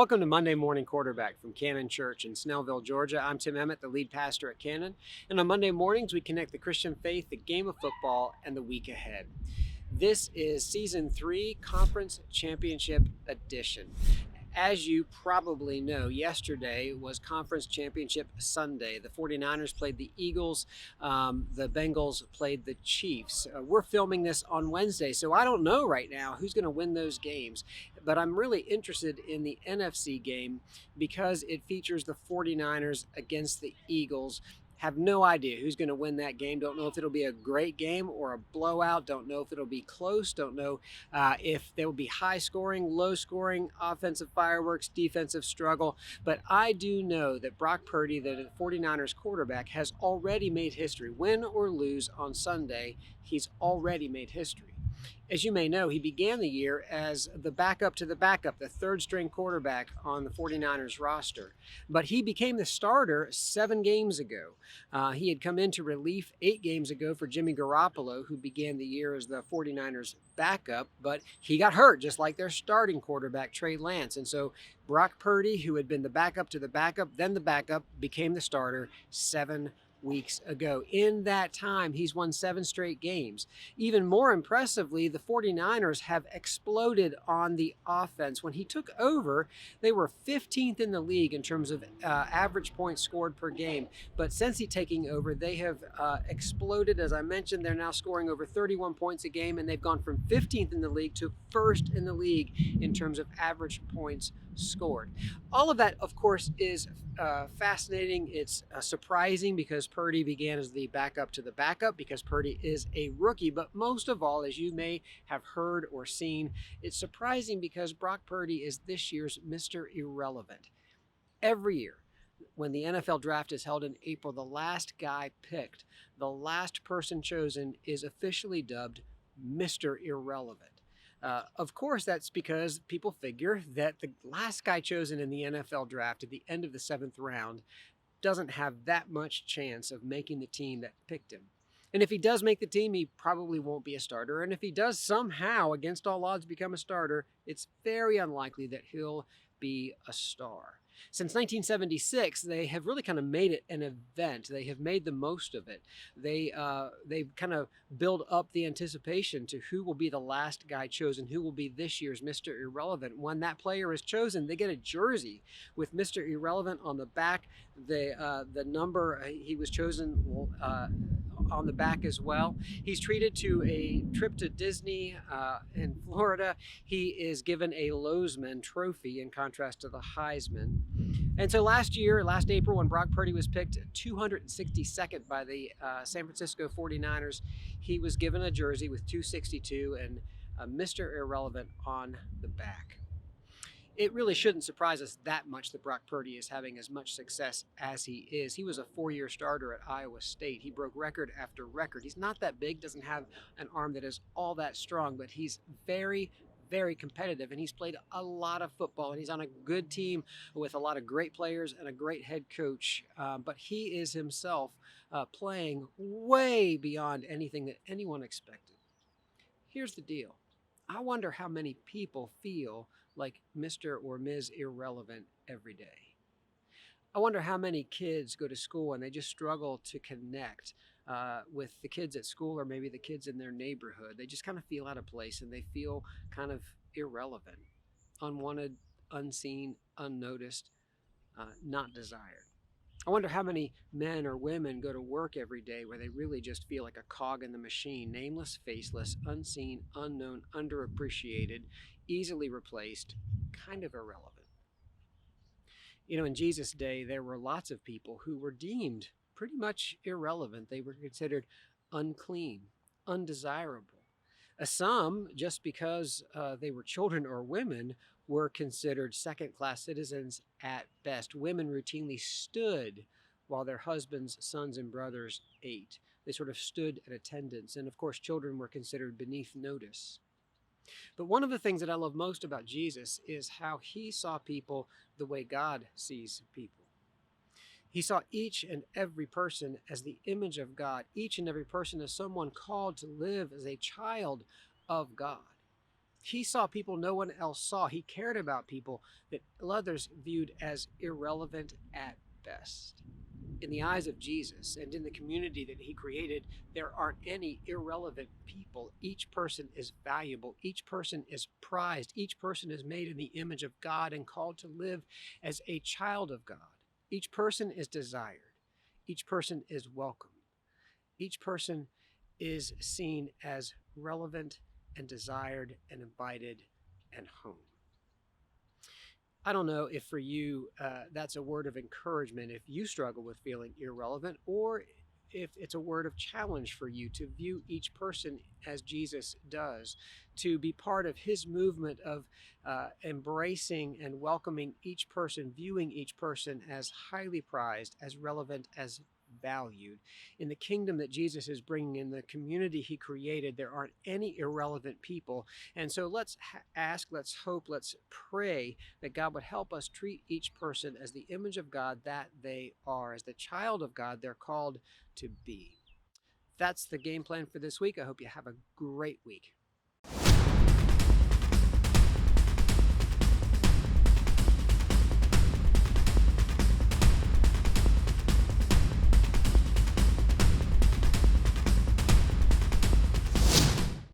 Welcome to Monday Morning Quarterback from Cannon Church in Snellville, Georgia. I'm Tim Emmett, the lead pastor at Cannon. And on Monday mornings, we connect the Christian faith, the game of football, and the week ahead. This is Season 3, Conference Championship Edition. As you probably know, yesterday was Conference Championship Sunday. The 49ers played the Eagles. The Bengals played the Chiefs. We're filming this on Wednesday, so I don't know right now who's going to win those games. But I'm really interested in the NFC game because it features the 49ers against the Eagles. Have no idea who's going to win that game. Don't know if it'll be a great game or a blowout. Don't know if it'll be close. Don't know if there will be high scoring, low scoring, offensive fireworks, defensive struggle. But I do know that Brock Purdy, the 49ers quarterback, has already made history. Win or lose on Sunday, he's already made history. As you may know, he began the year as the backup to the backup, the third string quarterback on the 49ers roster. But he became the starter 7 games ago. He had come into relief 8 games ago for Jimmy Garoppolo, who began the year as the 49ers backup, but he got hurt just like their starting quarterback, Trey Lance. And so Brock Purdy, who had been the backup to the backup, then the backup, became the starter 7 weeks ago. In that time, he's won 7 straight games. Even more impressively, the 49ers have exploded on the offense. When he took over, they were 15th in the league in terms of average points scored per game. But since he taking over, they have exploded. As I mentioned, they're now scoring over 31 points a game, and they've gone from 15th in the league to 1st in the league in terms of average points scored. All of that, of course, is fascinating. It's surprising because Purdy began as the backup to the backup, because Purdy is a rookie. But most of all, as you may have heard or seen, it's surprising because Brock Purdy is this year's Mr. Irrelevant. Every year, when the NFL draft is held in April, the last guy picked, the last person chosen, is officially dubbed Mr. Irrelevant. Of course, that's because people figure that the last guy chosen in the NFL draft at the end of the 7th round doesn't have that much chance of making the team that picked him. And if he does make the team, he probably won't be a starter. And if he does somehow, against all odds, become a starter, it's very unlikely that he'll be a star. Since 1976, they have really kind of made it an event. They have made the most of it. They kind of build up the anticipation to who will be the last guy chosen, who will be this year's Mr. Irrelevant. When that player is chosen, they get a jersey with Mr. Irrelevant on the back. The number he was chosen on the back as well. He's treated to a trip to Disney in Florida. He is given a Lozman trophy in contrast to the Heisman. And so last April, when Brock Purdy was picked 262nd by the San Francisco 49ers, he was given a jersey with 262 and Mr. Irrelevant on the back. It really shouldn't surprise us that much that Brock Purdy is having as much success as he is. He was a 4-year starter at Iowa State. He broke record after record. He's not that big, doesn't have an arm that is all that strong, but he's very, very competitive, and he's played a lot of football, and he's on a good team with a lot of great players and a great head coach. But he is himself playing way beyond anything that anyone expected. Here's the deal. I wonder how many people feel like Mr. or Ms. Irrelevant every day. I wonder how many kids go to school and they just struggle to connect with the kids at school or maybe the kids in their neighborhood. They just kind of feel out of place and they feel kind of irrelevant, unwanted, unseen, unnoticed, not desired. I wonder how many men or women go to work every day where they really just feel like a cog in the machine, nameless, faceless, unseen, unknown, underappreciated, easily replaced, kind of irrelevant. You know, in Jesus' day, there were lots of people who were deemed pretty much irrelevant. They were considered unclean, undesirable. Some, just because they were children or women, were considered second-class citizens at best. Women routinely stood while their husbands, sons, and brothers ate. They sort of stood at attendance. And of course, children were considered beneath notice. But one of the things that I love most about Jesus is how he saw people the way God sees people. He saw each and every person as the image of God, each and every person as someone called to live as a child of God. He saw people no one else saw. He cared about people that others viewed as irrelevant at best. In the eyes of Jesus and in the community that he created, there aren't any irrelevant people. Each person is valuable. Each person is prized. Each person is made in the image of God and called to live as a child of God. Each person is desired. Each person is welcome. Each person is seen as relevant and desired and invited and home. I don't know if for you that's a word of encouragement if you struggle with feeling irrelevant, or if it's a word of challenge for you to view each person as Jesus does, to be part of his movement of embracing and welcoming each person, viewing each person as highly prized, as relevant, as valued. In the kingdom that Jesus is bringing, in the community he created, there aren't any irrelevant people. And so let's ask, let's hope, let's pray that God would help us treat each person as the image of God that they are, as the child of God they're called to be. That's the game plan for this week. I hope you have a great week.